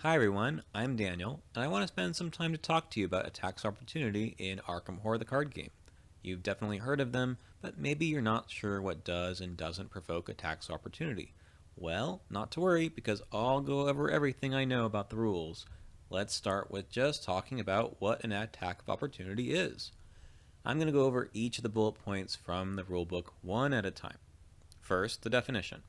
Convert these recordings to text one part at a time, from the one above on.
Hi everyone, I'm Daniel, and I want to spend some time to talk to you about attacks opportunity in Arkham Horror the card game. You've definitely heard of them, but maybe you're not sure what does and doesn't provoke attacks opportunity. Well, not to worry, because I'll go over everything I know about the rules. Let's start with just talking about what an attack of opportunity is. I'm going to go over each of the bullet points from the rulebook one at a time. First, the definition.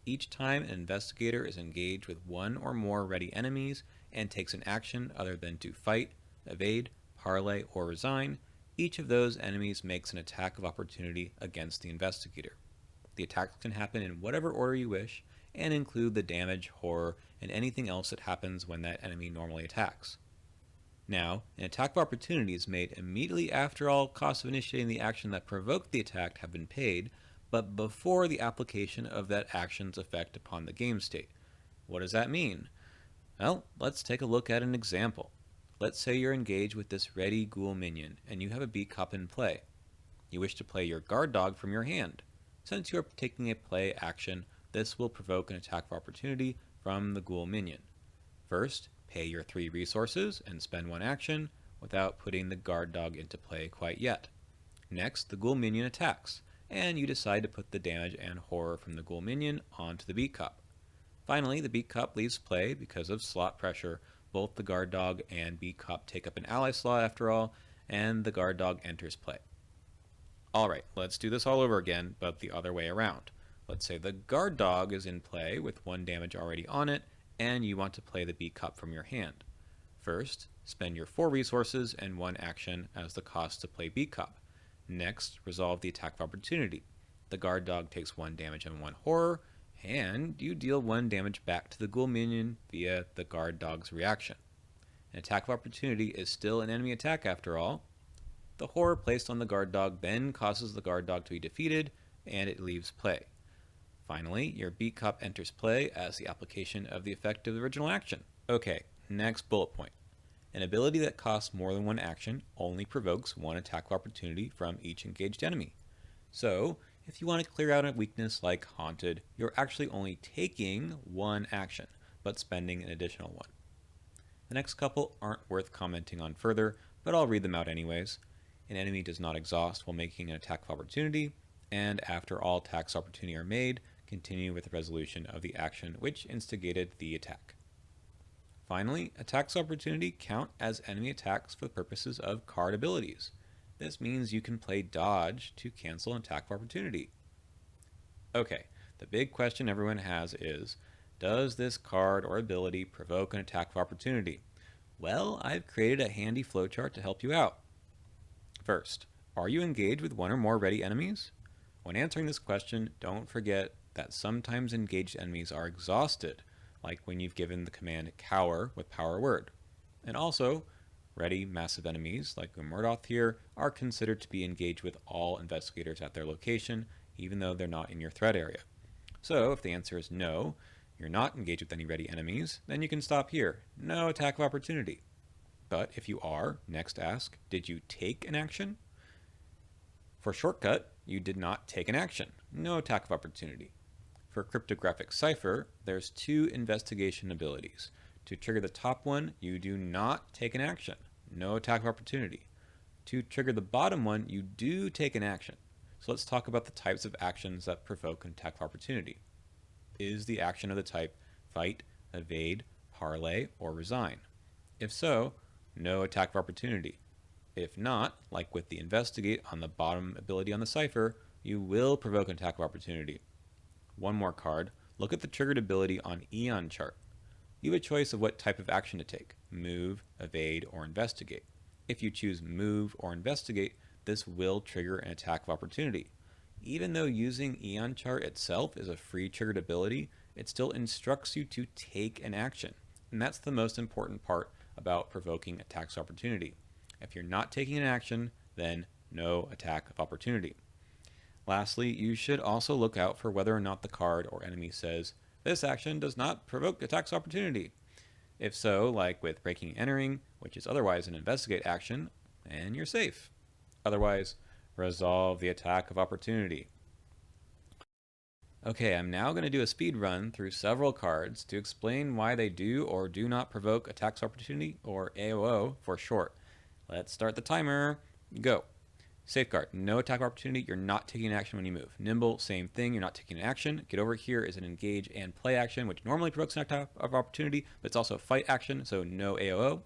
Each time an investigator is engaged with one or more ready enemies and takes an action other than to fight, evade, parley, or resign, each of those enemies makes an attack of opportunity against the investigator. The attacks can happen in whatever order you wish and include the damage, horror, and anything else that happens when that enemy normally attacks. Now, an attack of opportunity is made immediately after all costs of initiating the action that provoked the attack have been paid, but before the application of that action's effect upon the game state. What does that mean? Well, let's take a look at an example. Let's say you're engaged with this ready ghoul minion, and you have a beat cup in play. You wish to play your guard dog from your hand. Since you are taking a play action, this will provoke an attack of opportunity from the ghoul minion. First, pay your 3 resources and spend 1 action without putting the guard dog into play quite yet. Next, the ghoul minion attacks, and you decide to put the damage and horror from the ghoul minion onto the beat cup. Finally, the beat cup leaves play because of slot pressure. Both the guard dog and beat cup take up an ally slot after all, and the guard dog enters play. Alright, let's do this all over again, but the other way around. Let's say the guard dog is in play with 1 damage already on it, and you want to play the beat cup from your hand. First, spend your 4 resources and 1 action as the cost to play beat cup. Next, resolve the attack of opportunity. The guard dog takes 1 damage and 1 horror, and you deal 1 damage back to the ghoul minion via the guard dog's reaction. An attack of opportunity is still an enemy attack after all. The horror placed on the guard dog then causes the guard dog to be defeated, and it leaves play. Finally, your beat cup enters play as the application of the effect of the original action. Okay, next bullet point. An ability that costs more than 1 action only provokes 1 attack of opportunity from each engaged enemy. So, if you want to clear out a weakness like Haunted, you're actually only taking 1 action, but spending an additional 1. The next couple aren't worth commenting on further, but I'll read them out anyways. An enemy does not exhaust while making an attack of opportunity, and after all attacks of opportunity are made, continue with the resolution of the action which instigated the attack. Finally, attacks of opportunity count as enemy attacks for the purposes of card abilities. This means you can play dodge to cancel an attack of opportunity. Okay, the big question everyone has is, does this card or ability provoke an attack of opportunity? Well, I've created a handy flowchart to help you out. First, are you engaged with 1 or more ready enemies? When answering this question, don't forget that sometimes engaged enemies are exhausted, like when you've given the command cower with power word. And also, ready massive enemies, like Murdoth here, are considered to be engaged with all investigators at their location, even though they're not in your threat area. So, if the answer is no, you're not engaged with any ready enemies, then you can stop here. No attack of opportunity. But if you are, next ask, did you take an action? For shortcut, you did not take an action. No attack of opportunity. For cryptographic cipher, there's 2 investigation abilities. To trigger the top one, you do not take an action. No attack of opportunity. To trigger the bottom one, you do take an action. So let's talk about the types of actions that provoke an attack of opportunity. Is the action of the type fight, evade, parley, or resign? If so, no attack of opportunity. If not, like with the investigate on the bottom ability on the cipher, you will provoke an attack of opportunity. One more card. Look at the triggered ability on Eon chart. You have a choice of what type of action to take: move, evade, or investigate. If you choose move or investigate, this will trigger an attack of opportunity. Even though using Eon chart itself is a free triggered ability, it still instructs you to take an action. And that's the most important part about provoking attacks of opportunity. If you're not taking an action, then no attack of opportunity. Lastly, you should also look out for whether or not the card or enemy says, this action does not provoke attacks of opportunity. If so, like with breaking and entering, which is otherwise an investigate action, and you're safe. Otherwise, resolve the attack of opportunity. Okay, I'm now going to do a speed run through several cards to explain why they do or do not provoke attacks opportunity, or AOO for short. Let's start the timer. Go. Safeguard, no attack opportunity. You're not taking an action when you move. Nimble, same thing. You're not taking an action. Get over here is an engage and play action, which normally provokes an attack of opportunity, but it's also a fight action, so no AOO.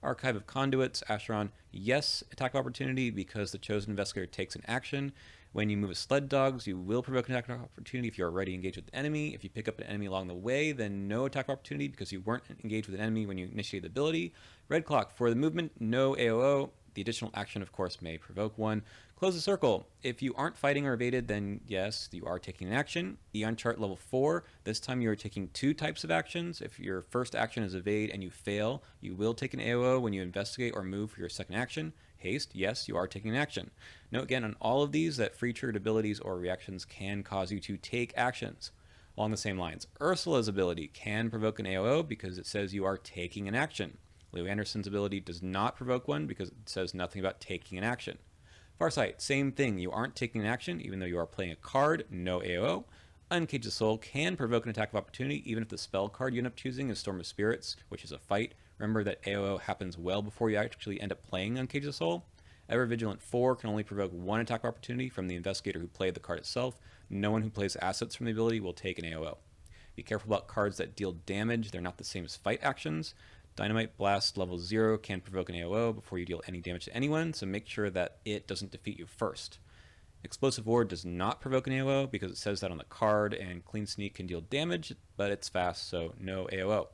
Archive of Conduits, Asheron, yes, attack of opportunity because the chosen investigator takes an action. When you move a sled dogs, you will provoke an attack of opportunity if you're already engaged with the enemy. If you pick up an enemy along the way, then no attack of opportunity because you weren't engaged with an enemy when you initiated the ability. Red Clock, for the movement, no AOO. The additional action, of course, may provoke one. Close the circle. If you aren't fighting or evaded, then yes, you are taking an action. Eon chart level 4, this time you are taking two types of actions. If your first action is evade and you fail, you will take an AOO when you investigate or move for your second action. Haste, yes, you are taking an action. Note again on all of these that free triggered abilities or reactions can cause you to take actions. Along the same lines, Ursula's ability can provoke an AOO because it says you are taking an action. Leo Anderson's ability does not provoke one because it says nothing about taking an action. Farsight, same thing. You aren't taking an action even though you are playing a card, no AOO. Uncage the Soul can provoke an attack of opportunity even if the spell card you end up choosing is Storm of Spirits, which is a fight. Remember that AOO happens well before you actually end up playing Uncage the Soul. Ever Vigilant 4 can only provoke one attack of opportunity from the investigator who played the card itself. No one who plays assets from the ability will take an AOO. Be careful about cards that deal damage. They're not the same as fight actions. Dynamite Blast level 0 can provoke an AOO before you deal any damage to anyone, so make sure that it doesn't defeat you first. Explosive Ward does not provoke an AOO because it says that on the card, and Clean Sneak can deal damage, but it's fast, so no AOO.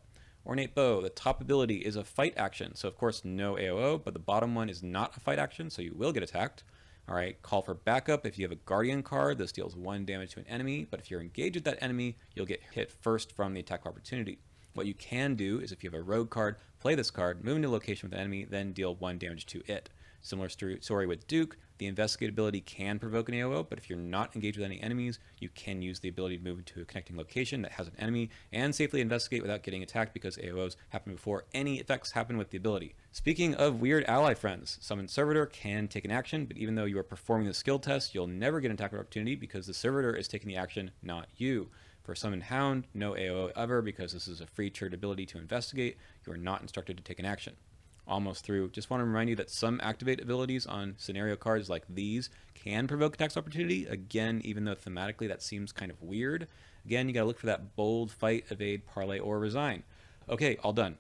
Ornate Bow, the top ability is a fight action, so of course no AOO, but the bottom one is not a fight action, so you will get attacked. Alright, Call for Backup. If you have a Guardian card, this deals 1 damage to an enemy, but if you're engaged with that enemy, you'll get hit first from the attack opportunity. What you can do is if you have a rogue card, play this card, move into a location with the enemy, then deal 1 damage to it. Similar story with Duke. The Investigate ability can provoke an AOO, but if you're not engaged with any enemies, you can use the ability to move into a connecting location that has an enemy and safely investigate without getting attacked because AOOs happen before any effects happen with the ability. Speaking of weird ally friends, Summon Servitor can take an action, but even though you are performing the skill test, you'll never get an attack opportunity because the Servitor is taking the action, not you. For Summon Hound, no AOO ever because this is a free triggered ability to investigate. You are not instructed to take an action. Almost through. Just want to remind you that some activate abilities on scenario cards like these can provoke attacks opportunity. Again, even though thematically that seems kind of weird. Again, you gotta look for that bold, fight, evade, parlay, or resign. Okay, all done.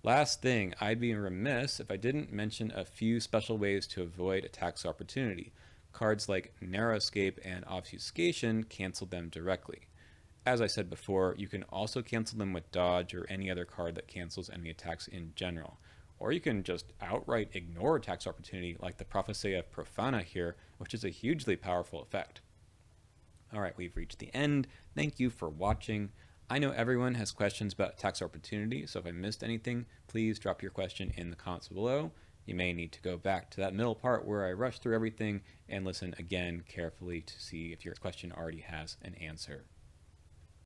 Last thing, I'd be remiss if I didn't mention a few special ways to avoid attacks opportunity. Cards like Narrow Escape and Obfuscation cancel them directly. As I said before, you can also cancel them with Dodge or any other card that cancels enemy attacks in general. Or you can just outright ignore attacks opportunity like the Prophecy of Profana here, which is a hugely powerful effect. Alright, we've reached the end. Thank you for watching. I know everyone has questions about attacks opportunity, so if I missed anything, please drop your question in the comments below. You may need to go back to that middle part where I rush through everything and listen again carefully to see if your question already has an answer.